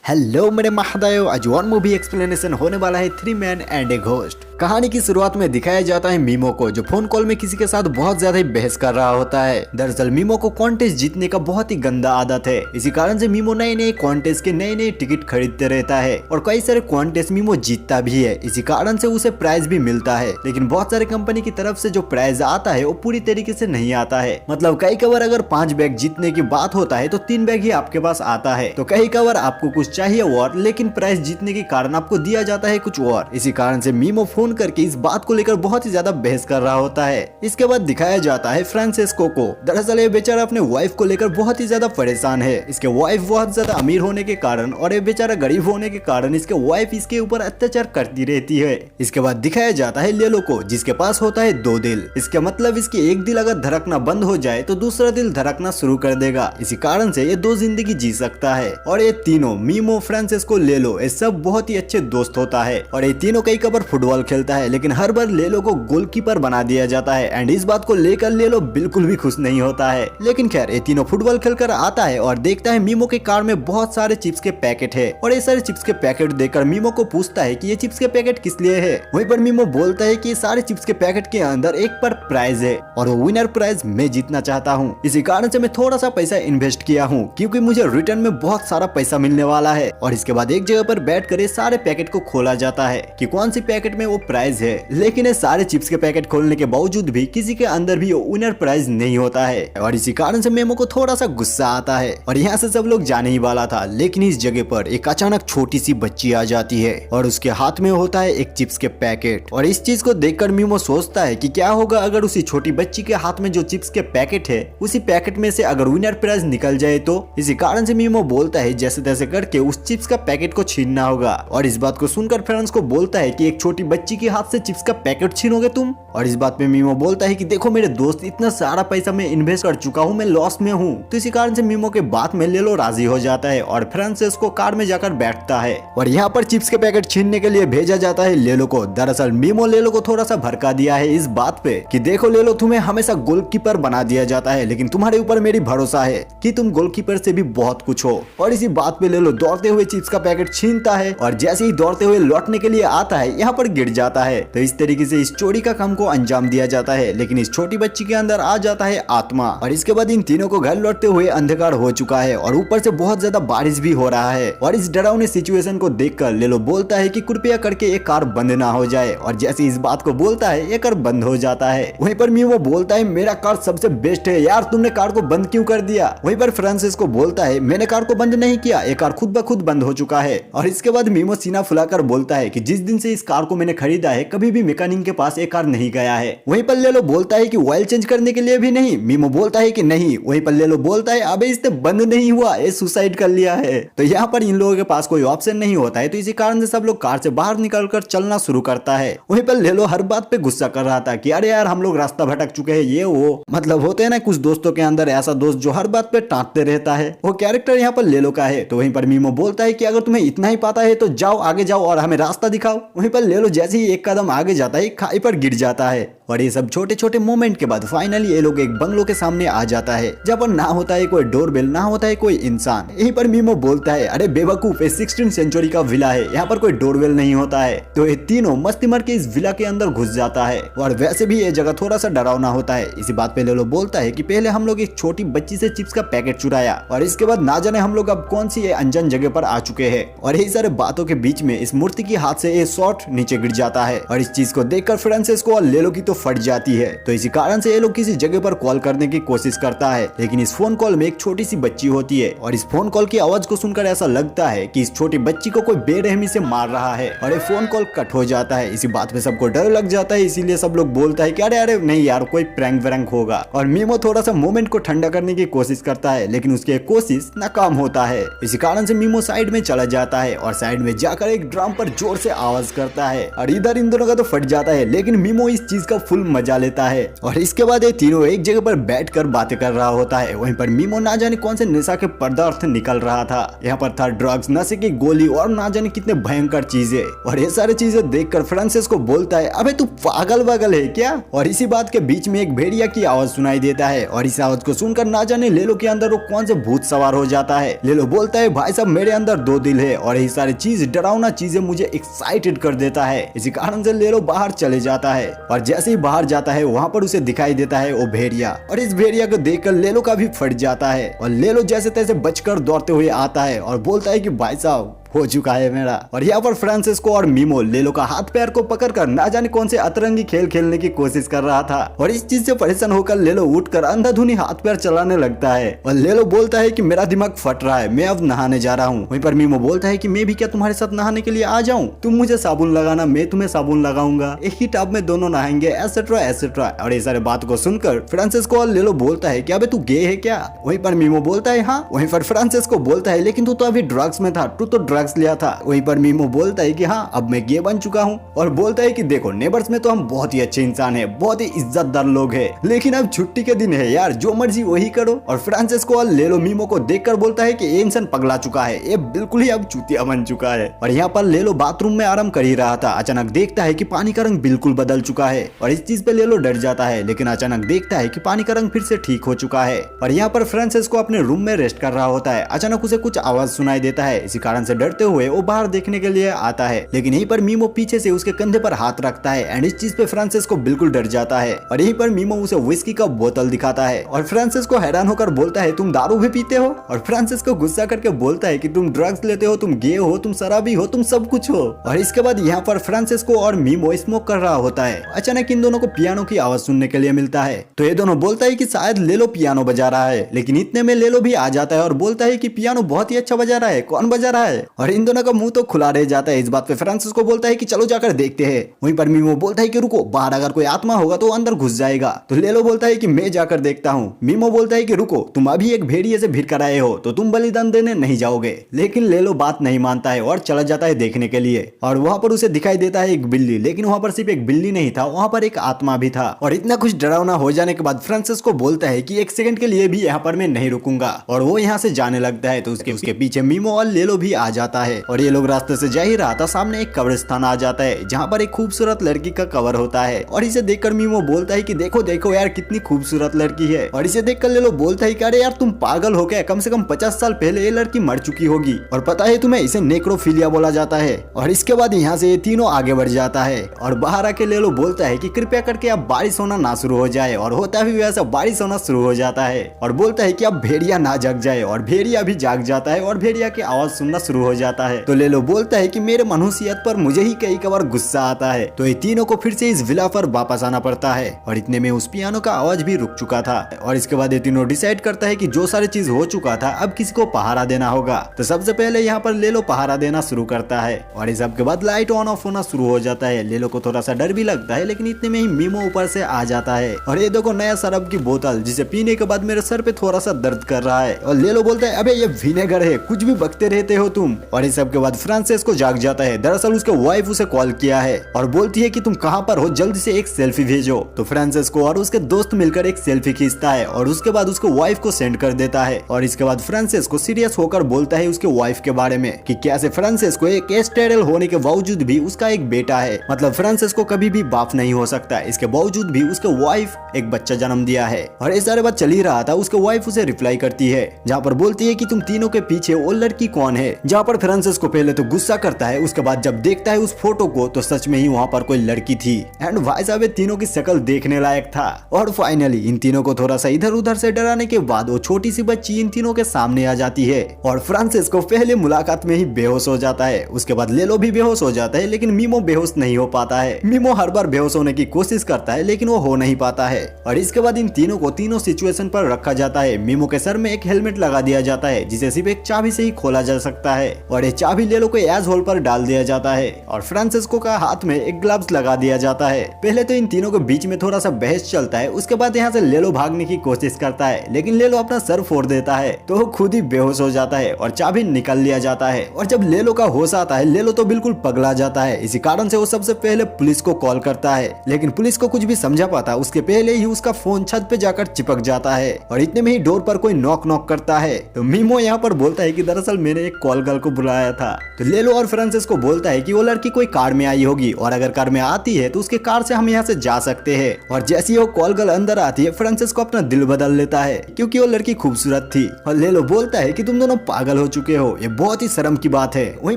Hello मेरे महादयो, आज one movie explanation होने वाला है three man and a ghost. कहानी की शुरुआत में दिखाया जाता है मीमो को, जो फोन कॉल में किसी के साथ बहुत ज्यादा ही बहस कर रहा होता है। दरअसल मीमो को कॉन्टेस्ट जीतने का बहुत ही गंदा आदत है। इसी कारण से मीमो नए नए कॉन्टेस्ट के नए नए टिकट खरीदते रहता है और कई सारे कॉन्टेस्ट मीमो जीतता भी है। इसी कारण से उसे प्राइज भी मिलता है, लेकिन बहुत सारे कंपनी की तरफ से जो प्राइज आता है वो पूरी तरीके से नहीं आता है। मतलब कई कवर अगर 5 बैग जीतने की बात होता है तो 3 बैग ही आपके पास आता है। तो कई कवर आपको कुछ चाहिए और, लेकिन प्राइज जीतने के कारण आपको दिया जाता है कुछ और। इसी कारण से मीमो फोन करके इस बात को लेकर बहुत ही ज्यादा बहस कर रहा होता है। इसके बाद दिखाया जाता है फ्रांसिस्को को। दरअसल ये बेचारा अपने वाइफ को लेकर बहुत ही ज्यादा परेशान है। इसके वाइफ बहुत ज्यादा अमीर होने के कारण और ये बेचारा गरीब होने के कारण इसके वाइफ इसके ऊपर अत्याचार करती रहती है। इसके बाद दिखाया जाता है लेलो को, जिसके पास होता है 2 दिल। इसके मतलब इसकी एक दिल अगर धड़कना बंद हो जाए तो दूसरा दिल धड़कना शुरू कर देगा। इसी कारण से ये 2 जिंदगी जी सकता है। और ये तीनों मीमो, फ्रांसिस्को, लेलो, ये सब बहुत ही अच्छे दोस्त होता है। और ये तीनों कई कबार फुटबॉल खेलता है, लेकिन हर बार लेलो को गोलकीपर बना दिया जाता है। एंड इस बात को लेकर लेलो बिल्कुल भी खुश नहीं होता है। लेकिन खैर ये तीनों फुटबॉल खेलकर आता है और देखता है मीमो के कार में बहुत सारे चिप्स के पैकेट है। और ये सारे चिप्स के पैकेट देखकर मीमो को पूछता है कि ये चिप्स के पैकेट किस लिए है। वहीं पर मीमो बोलता है कि ये सारे चिप्स के पैकेट के अंदर एक पर प्राइज है और वो विनर प्राइज मैं जीतना चाहता हूँ। इसी कारण से मैं थोड़ा सा पैसा इन्वेस्ट किया हूँ, क्योंकि मुझे रिटर्न में बहुत सारा पैसा मिलने वाला है। और इसके बाद एक जगह पर बैठ कर सारे पैकेट को खोला जाता है कि कौन सी पैकेट में वो प्राइज है। लेकिन ये सारे चिप्स के पैकेट खोलने के बावजूद भी किसी के अंदर भी वो विनर प्राइज नहीं होता है। और इसी कारण से मेमो को थोड़ा सा गुस्सा आता है और यहाँ से सब लोग जाने ही वाला था। लेकिन इस जगह पर एक अचानक छोटी सी बच्ची आ जाती है और उसके हाथ में होता है एक चिप्स के पैकेट। और इस चीज को देखकर मीमो सोचता है कि क्या होगा अगर उसी छोटी बच्ची के हाथ में जो चिप्स के पैकेट है उसी पैकेट में से अगर विनर प्राइज निकल जाए तो। इसी कारण से मीमो बोलता है जैसे तैसे करके उस चिप्स का पैकेट को छीनना होगा। और इस बात को सुनकर फ्रेंड्स को बोलता है कि एक छोटी बच्ची के हाथ से चिप्स का पैकेट छीनोगे तुम। और इस बात पे मीमो बोलता है कि देखो मेरे दोस्त, इतना सारा पैसा मैं इन्वेस्ट कर चुका हूँ, मैं लॉस में हूँ। तो इसी कारण से मीमो के बात में लेलो राजी हो जाता है और फ्रांसिस को कार में जाकर बैठता है। और यहाँ पर चिप्स के पैकेट छीनने के लिए भेजा जाता है लेलो को। दरअसल मीमो लेलो को थोड़ा सा भड़का दिया है इस बात पे कि देखो लेलो, तुम्हें हमेशा गोलकीपर बना दिया जाता है, लेकिन तुम्हारे ऊपर मेरी भरोसा है कि तुम गोलकीपर से भी बहुत कुछ हो। और इसी बात पे लेलो दौड़ते हुए चिप्स का पैकेट छीनता है और जैसे ही दौड़ते हुए लौटने के लिए आता है यहाँ पर गिर जाता है। तो इस तरीके से इस चोरी का काम को अंजाम दिया जाता है। लेकिन इस छोटी बच्ची के अंदर आ जाता है आत्मा। और इसके बाद इन तीनों को घर लौटते हुए अंधकार हो चुका है और ऊपर से बहुत ज्यादा बारिश भी हो रहा है। और इस डरावनी सिचुएशन को देखकर लेलो बोलता है कि कृपया करके एक कार बंद ना हो जाए। और जैसे इस बात को बोलता है ये कार बंद हो जाता है। वहीं पर मीमो बोलता है मेरा कार सबसे बेस्ट है यार, तुमने कार को बंद क्यों कर दिया। वहीं पर फ्रांसिस्को बोलता है मैंने कार को बंद नहीं किया, ये कार खुद ब खुद बंद हो चुका है। और इसके बाद मीमो सीना फुलाकर बोलता है कि जिस दिन से इस कार को मैंने खरीदा है कभी भी मैकेनिक के पास एक कार नहीं गया है। वहीं पर लेलो बोलता है कि ऑयल चेंज करने के लिए भी नहीं। मीमो बोलता है कि नहीं। वहीं पर लेलो बोलता है अबे इससे बंद नहीं हुआ, ये सुसाइड कर लिया है। तो यहाँ पर इन लोगों के पास कोई ऑप्शन नहीं होता है, तो इसी कारण से सब लोग कार से बाहर निकलकर चलना शुरू करता है। वहीं पर लेलो हर बात पे गुस्सा कर रहा था कि अरे यार हम लोग रास्ता भटक चुके हैं, ये वो। मतलब होते हैं ना कुछ दोस्तों के अंदर ऐसा दोस्त जो हर बात पे टांटते रहता है, वो कैरेक्टर यहाँ पर लेलो का है। तो वहीं पर मीमो बोलता है कि अगर तुम्हें इतना ही पता है तो जाओ आगे जाओ और हमें रास्ता दिखाओ। वहीं पर लेलो जैसे ही एक कदम आगे जाता है खाई पर गिर जाता है। और ये सब छोटे छोटे मोमेंट के बाद फाइनली ये लोग एक बंगलो के सामने आ जाता है, जहाँ पर ना होता है कोई डोरबेल, ना होता है कोई इंसान। यहीं पर मीमो बोलता है अरे बेवकूफ, ये 16th सेंचुरी का विला है, यहाँ पर कोई डोरबेल नहीं होता है। तो ये तीनों मस्ती मार के इस विला के अंदर घुस जाता है। और वैसे भी ये जगह थोड़ा सा डरावना होता है। इसी बात पे लेलो बोलता है कि पहले हम लोग एक छोटी बच्ची से चिप्स का पैकेट चुराया और इसके बाद ना जाने हम लोग अब कौन सी अनजान जगह पर आ चुके हैं। और यही सारे बातों के बीच में इस मूर्ति की हाथ से ये शॉट नीचे गिर जाता है। और इस चीज को देखकर फ्रांसिस्को और लेलो की तो फट जाती है। तो इसी कारण से ये लोग किसी जगह पर कॉल करने की कोशिश करता है, लेकिन इस फोन कॉल में एक छोटी सी बच्ची होती है। और इस फोन कॉल की आवाज को सुनकर ऐसा लगता है कि इस छोटी बच्ची को कोई बेरहमी से मार रहा है। और ये फोन कॉल कट हो जाता है। इसी बात पे सबको डर लग जाता है, इसीलिए सब लोग बोलता है कि अरे अरे नहीं यार कोई प्रैंक वैंक होगा। और मीमो थोड़ा सा मोमेंट को ठंडा करने की कोशिश करता है, लेकिन उसकी कोशिश नाकाम होता है। इसी कारण से मीमो साइड में चला जाता है और साइड में जाकर एक ड्रम पर जोर से आवाज करता है और इधर इन दोनों का तो फट जाता है। लेकिन मीमो इस चीज का फुल मजा लेता है। और इसके बाद ये तीनों एक जगह पर बैठकर बातें कर रहा होता है। वहीं पर मीमो ना जाने कौन से नशा के पदार्थ निकल रहा था। यहाँ पर था ड्रग्स, नशे की गोली और ना जाने कितने भयंकर चीजें। और ये सारी चीजें देखकर फ्रांसिस्को बोलता है, अबे तू पागल वागल है क्या? और इसी बात के बीच में एक भेड़िया की आवाज सुनाई देता है। और इस आवाज को सुनकर ना जाने लेलो के अंदर वो कौन से भूत सवार हो जाता है। लेलो बोलता है, भाई साहब मेरे अंदर 2 दिल है और ये सारी चीज डरावना चीजें मुझे एक्साइटेड कर देता है। इसी कारण से लेलो बाहर चले जाता है। और जैसे ही बाहर जाता है वहाँ पर उसे दिखाई देता है वो भेड़िया। और इस भेड़िया को देखकर लेलो का भी फट जाता है। और लेलो जैसे तैसे बचकर दौड़ते हुए आता है और बोलता है कि भाई साहब हो चुका है मेरा। और यहाँ पर फ्रांसिस्को और मीमो लेलो का हाथ पैर को पकड़कर ना जाने कौन से अतरंगी खेल खेलने की कोशिश कर रहा था। और इस चीज से परेशान होकर लेलो उठकर अंधाधुनी हाथ पैर चलाने लगता है। और लेलो बोलता है कि मेरा दिमाग फट रहा है, मैं अब नहाने जा रहा हूँ। वहीं पर मीमो बोलता है कि मैं भी क्या तुम्हारे साथ नहाने के लिए आ जाऊँ? तुम मुझे साबुन लगाना, मैं तुम्हें साबुन लगाऊंगा, एक ही टब में दोनों नहाएंगे, एसेट्रा एसेट्रा। और ये सारे बात को सुनकर फ्रांसिस्को और लेलो बोलता है कि अबे तू गे है क्या? वहीं पर मीमो बोलता है हाँ। वहीं पर फ्रांसिस्को बोलता है लेकिन तू तो अभी ड्रग्स में था, तू तो ड्रग्स लिया था। वहीं पर मीमो बोलता है कि हाँ अब मैं गे बन चुका हूँ। और बोलता है कि देखो नेबर्स में तो हम बहुत ही अच्छे इंसान है, बहुत ही इज्जतदार लोग है, लेकिन अब छुट्टी के दिन है यार, जो मर्जी वही करो। और फ्रांसिस्को और लेलो मीमो को देखकर बोलता है कि ये इंसान पगला चुका है, ये बिल्कुल ही अब चूतिया बन चुका है। और यहाँ पर लेलो बाथरूम में आराम कर ही रहा था, अचानक देखता है कि पानी का रंग बिल्कुल बदल चुका है। और इस चीज पे लेलो डर जाता है, लेकिन अचानक देखता है कि पानी का रंग फिर से ठीक हो चुका है। और यहाँ पर फ्रांसिस्को अपने रूम में रेस्ट कर रहा होता है, अचानक उसे कुछ आवाज सुनाई देता है। इसी कारण से डरते हुए वो बाहर देखने के लिए आता है, लेकिन यहीं पर मीमो पीछे से उसके कंधे पर हाथ रखता है। एंड इस चीज पे फ्रांसिस्को बिल्कुल डर जाता है। और यहीं पर मीमो उसे विस्की का बोतल दिखाता है। और फ्रांसिस्को हैरान होकर बोलता है तुम दारू भी पीते हो? और फ्रांसिस्को गुस्सा करके बोलता है कि तुम ड्रग्स लेते हो, तुम गे हो, तुम शराबी हो, तुम सब कुछ हो। और इसके बाद यहाँ पर फ्रांसिस्को और मीमो स्मोक कर रहा होता है। अचानक इन दोनों को पियानो की आवाज सुनने के लिए मिलता है, तो ये दोनों बोलता है कि शायद लेलो पियानो बजा रहा है। लेकिन इतने में लेलो भी आ जाता है और बोलता है कि पियानो बहुत ही अच्छा बजा रहा है, कौन बजा रहा है? और इन दोनों का मुंह तो खुला रह जाता है। इस बात पे फ्रांसिस्को बोलता है कि चलो जाकर देखते हैं। वहीं पर मीमो बोलता है कि रुको, बाहर अगर कोई आत्मा होगा तो अंदर घुस जाएगा। तो लेलो बोलता है कि मैं जाकर देखता हूँ। मीमो बोलता है कि रुको, तुम अभी एक भेड़िए से भिड़ कर आए हो तो तुम बलिदान देने नहीं जाओगे। लेकिन लेलो बात नहीं मानता है और चला जाता है देखने के लिए। और वहाँ पर उसे दिखाई देता है एक बिल्ली, लेकिन वहाँ पर सिर्फ एक बिल्ली नहीं था, वहाँ पर एक आत्मा भी था। और इतना कुछ डरावना हो जाने के बाद फ्रांसिस्को बोलता है कि 1 सेकंड के लिए भी यहाँ पर मैं नहीं रुकूंगा। और वो यहाँ से जाने लगता है, तो उसके पीछे मीमो और लेलो भी आ जाता है। और ये लोग रास्ते से जा ही रहा था, सामने एक कब्रिस्तान आ जाता है जहाँ पर एक खूबसूरत लड़की का कवर होता है। और इसे देखकर मीमो बोलता है कि देखो देखो यार कितनी खूबसूरत लड़की है। और इसे देखकर लेलो बोलता है कि अरे यार तुम पागल हो गए, कम से कम 50 साल पहले ये लड़की मर चुकी होगी। और पता है तुम्हें, इसे नेक्रोफिलिया बोला जाता है। और इसके बाद यहाँ से ये तीनों आगे बढ़ जाता है। और बाहर आके लेलो बोलता है कि कृपया करके अब बारिश होना ना शुरू हो जाए। और होता भी वैसा, बारिश होना शुरू हो जाता है। और बोलता है कि अब भेड़िया ना जग जाए। और भेड़िया भी जाग जाता है और भेड़िया की आवाज सुनना शुरू हो जाता है। तो लेलो बोलता है कि मेरे मनुष्यत पर मुझे ही कई बार गुस्सा आता है। तो ये तीनों को फिर से इस विला पर वापस आना पड़ता है। और इतने में उस पियानो का आवाज भी रुक चुका था। और इसके बाद ये तीनों डिसाइड करता है कि जो सारी चीज हो चुका था अब किसी को पहारा देना होगा। तो सबसे पहले यहाँ पर लेलो पहारा देना शुरू करता है। और इस सब के बाद लाइट ऑन ऑफ होना शुरू हो जाता है। लेलो को थोड़ा सा डर भी लगता है, लेकिन इतने में ही मीमो ऊपर से आ जाता है। और ये देखो नया शराब की बोतल, जिसे पीने के बाद मेरे सर पे थोड़ा सा दर्द कर रहा है। और लेलो बोलता है अबे ये विनेगर है, कुछ भी बकते रहते हो तुम। और इस सब के बाद फ्रांसिस्को जाग जाता है। दरअसल उसके वाइफ उसे कॉल किया है और बोलती है कि तुम कहाँ पर हो, जल्दी से एक सेल्फी भेजो। तो फ्रांसिस्को और उसके दोस्त मिलकर एक सेल्फी खींचता है और उसके बाद उसको वाइफ को सेंड कर देता है। और इसके बाद फ्रांसिस्को सीरियस होकर बोलता है उसके वाइफ के बारे में कि कैसे फ्रांसिस्को एक स्टेरल होने के बावजूद भी उसका एक बेटा है, मतलब फ्रांसिस्को कभी भी बाप नहीं हो सकता, इसके बावजूद भी उसके वाइफ एक बच्चा जन्म दिया है। और ये सारे बात चल ही रहा था, उसके वाइफ उसे रिप्लाई करती है जहाँ पर बोलती है कि तुम तीनों के पीछे वो लड़की कौन है। जहाँ पर फ्रांसिस्को पहले तो गुस्सा करता है, उसके बाद जब देखता है उस फोटो को तो सच में ही वहाँ पर कोई लड़की थी। एंड भाई साहब तीनों की शक्ल देखने लायक था। और फाइनली इन तीनों को थोड़ा सा इधर उधर से डराने के बाद वो छोटी सी बच्ची इन तीनों के सामने आ जाती है। और फ्रांसिस्को पहले मुलाकात में ही बेहोश हो जाता है, उसके बाद लेलो भी बेहोश हो जाता है, लेकिन मीमो बेहोश नहीं हो पाता है। मीमो हर बार बेहोश होने की कोशिश करता है, लेकिन वो हो नहीं पाता है। और इसके बाद इन तीनों को तीनों सिचुएशन पर रखा जाता है। मीमो के सर में एक हेलमेट लगा दिया जाता है, जिसे सिर्फ एक चाबी से ही खोला जा सकता है। और ये चाबी लेलो को एज होल पर डाल दिया जाता है और फ्रांसिस्को का हाथ में एक ग्लव्स लगा दिया जाता है। पहले तो इन तीनों के बीच में थोड़ा सा बहस चलता है, उसके बाद यहाँ से लेलो भागने की कोशिश करता है, लेकिन लेलो अपना सर फोड़ देता है तो वो खुद ही बेहोश हो जाता है और चाबी निकाल लिया जाता है। और जब लेलो का होश आता है, लेलो तो बिल्कुल पगला जाता है। इसी कारण से वो सबसे पहले पुलिस को कॉल करता है, लेकिन पुलिस को कुछ भी समझा पाता उसके पहले ही उसका फोन छत पे जाकर चिपक जाता है। और इतने में ही डोर पर कोई नॉक करता है तो मीमो यहाँ पर बोलता है कि दरअसल मैंने एक कॉल गर्ल को बुलाया था। तो लेलो और फ्रांसिस्को बोलता है कि वो लड़की कोई कार में आई होगी और अगर कार में आती है तो उसके कार से हम यहाँ से जा सकते हैं। और जैसे ही वो कॉल गर्ल अंदर आती है, फ्रांसिस्को अपना दिल बदल लेता है क्योंकि वो लड़की खूबसूरत थी। और लेलो बोलता है कि तुम दोनों पागल हो चुके हो, ये बहुत ही शर्म की बात है। वहीं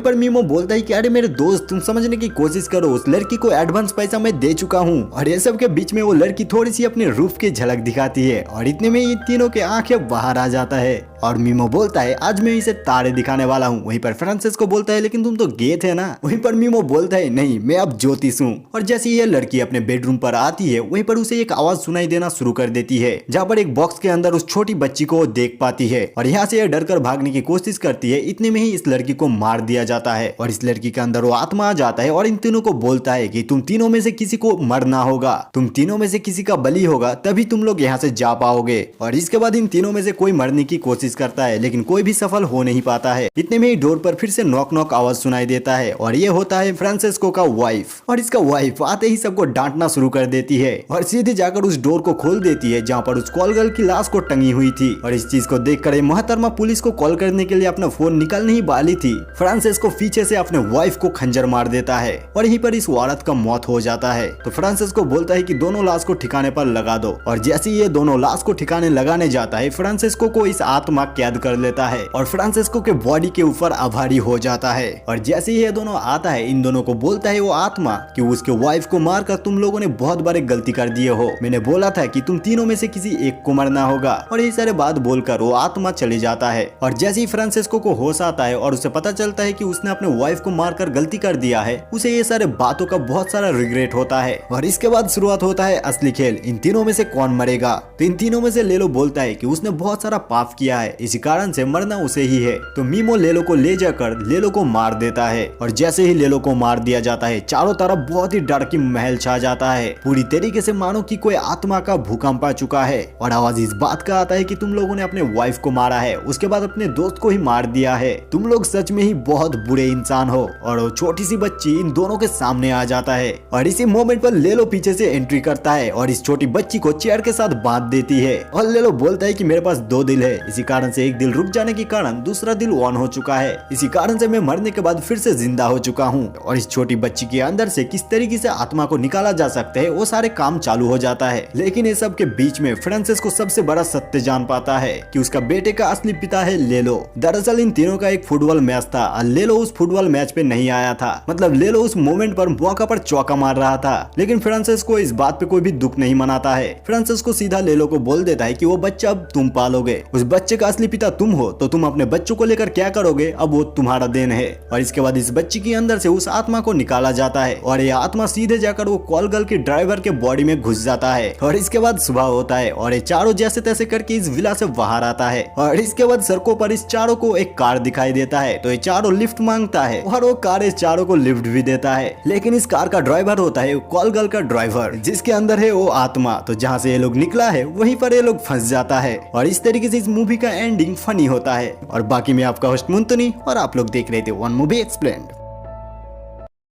पर मीमो बोलता है कि अरे मेरे दोस्त, तुम समझने की कोशिश करो, उस लड़की को एडवांस पैसा मैं दे चुका हूँ। और ये सब के बीच में वो लड़की थोड़ी सी अपने रूप की झलक दिखाती है और इतने में ये तीनों के आंखें बाहर आ जाता है। और मीमो बोलता है आज मैं इसे तारे दिखाने वाला हूँ। वहीं पर फ्रांसिस्को बोलता है लेकिन तुम तो गे थे ना। वहीं पर मीमो बोलता है नहीं, मैं अब ज्योतिष हूँ। और जैसे ये लड़की अपने बेडरूम पर आती है, वहीं पर उसे एक आवाज सुनाई देना शुरू कर देती है, जहाँ पर एक बॉक्स के अंदर उस छोटी बच्ची को देख पाती है और यहाँ से डर कर भागने की कोशिश करती है। इतने में ही इस लड़की को मार दिया जाता है और इस लड़की के अंदर वो आत्मा आ जाता है और इन तीनों को बोलता है कि तुम तीनों में से किसी को मरना होगा, तुम तीनों में से किसी का बलि होगा, तभी तुम लोग यहाँ से जा पाओगे। और इसके बाद इन तीनों में से कोई मरने की कोशिश करता है, लेकिन कोई भी सफल हो नहीं पाता है। इतने में ही डोर पर फिर से नॉक आवाज सुनाई देता है और ये होता है फ्रांसिस्को का वाइफ। और इसका वाइफ आते ही सबको डांटना शुरू कर देती है और सीधे जाकर उस डोर को खोल देती है जहाँ पर उस कॉल गर्ल की लाश को टंगी हुई थी। और इस चीज को देखकर मोहतरमा पुलिस को कॉल करने के लिए अपना फोन निकालने ही वाली थी, फ्रांसिस्को पीछे से अपने वाइफ को खंजर मार देता है और यहीं पर इस औरत का मौत हो जाता है। तो फ्रांसिस्को बोलता है कि दोनों लाश को ठिकाने पर लगा दो। और जैसे ये दोनों लाश को ठिकाने लगाने जाता है, फ्रांसिस्को को इस आत्मा कैद कर लेता है और फ्रांसिस्को के बॉडी के ऊपर आभारी हो जाता है। और जैसे ये दोनों आता है, इन दोनों को बोलता है वो आत्मा कि उसके वाइफ को मारकर तुम लोगों ने बहुत बड़े गलती कर दिए हो, मैंने बोला था कि तुम तीनों में से किसी एक को मरना होगा। और ये सारे बात बोलकर वो आत्मा चले जाता है। और जैसे ही फ्रांसिस्को को होश आता है और उसे पता चलता है कि उसने अपने वाइफ को मारकर गलती कर दिया है, उसे ये सारे बातों का बहुत सारा रिग्रेट होता है। और इसके बाद शुरुआत होता है असली खेल, इन तीनों में से कौन मरेगा। तो इन तीनों में से लेलो बोलता है कि उसने बहुत सारा पाप किया है, इसी कारण से मरना उसे ही है। तो मीमो लेलो को ले जाकर लेलो को मार देता है और जैसे ही लेलो को मार दिया जाता है, चारों तरफ बहुत ही डर की महल छा जाता है, पूरी तरीके से मानो कि कोई आत्मा का भूकंप आ चुका है। और आवाज इस बात का आता है कि तुम लोगों ने अपने वाइफ को मारा है, उसके बाद अपने दोस्त को ही मार दिया है, तुम लोग सच में ही बहुत बुरे इंसान हो। और वो छोटी सी बच्ची इन दोनों के सामने आ जाता है और इसी मोमेंट पर लेलो पीछे से एंट्री करता है और इस छोटी बच्ची को चेयर के साथ बांध देती है। और लेलो बोलता है कि मेरे पास दो दिल है, इसी कारण से एक दिल रुक जाने के कारण दूसरा दिल ऑन हो चुका है, इसी कारण से मैं मरने के बाद फिर से जिंदा हो चुका हूँ। और इस छोटी बच्ची के अंदर से किस तरीके से आत्मा को निकाला जा सकता है, वो सारे काम चालू हो जाता है। लेकिन ये सब के बीच में फ्रांसिस्को सबसे बड़ा सत्य जान पाता है कि उसका बेटे का असली पिता है लेलो। दरअसल इन तीनों का एक फुटबॉल मैच था और लेलो उस फुटबॉल मैच पे नहीं आया था, मतलब लेलो उस मोमेंट पर मौका पर चौका मार रहा था। लेकिन फ्रांसिस्को इस बात पे कोई भी दुख नहीं मनाता है। फ्रांसिस्को सीधा लेलो को बोल देता है कि वो बच्चा अब तुम पालोगे, उस बच्चे का असली पिता तुम हो, तो तुम अपने बच्चों को लेकर क्या करोगे, अब वो तुम्हारा देन है। और इसके बाद इस बच्ची के अंदर से उस आत्मा को निकाला जाता है और ये आत्मा सीधे जाकर वो कॉल गर्ल के ड्राइवर के बॉडी में घुस जाता है। और इसके बाद सुबह होता है और ये चारों जैसे तैसे करके इस विला से बाहर आता है। और इसके बाद सड़कों पर इस चारों को एक कार दिखाई देता है, तो ये चारों लिफ्ट मांगता है और वो कार इस चारों को लिफ्ट भी देता है। लेकिन इस कार का ड्राइवर होता है कॉल गर्ल का ड्राइवर, जिसके अंदर है वो आत्मा। तो जहाँ से ये लोग निकला है वहीं पर ये लोग फंस जाता है। और इस तरीके से इस मूवी का एंडिंग फनी होता है। और बाकी मैं आपका होस्ट मुंतनी और आप लोग देख रहे थे वन मूवी एक्सप्लेन्ड।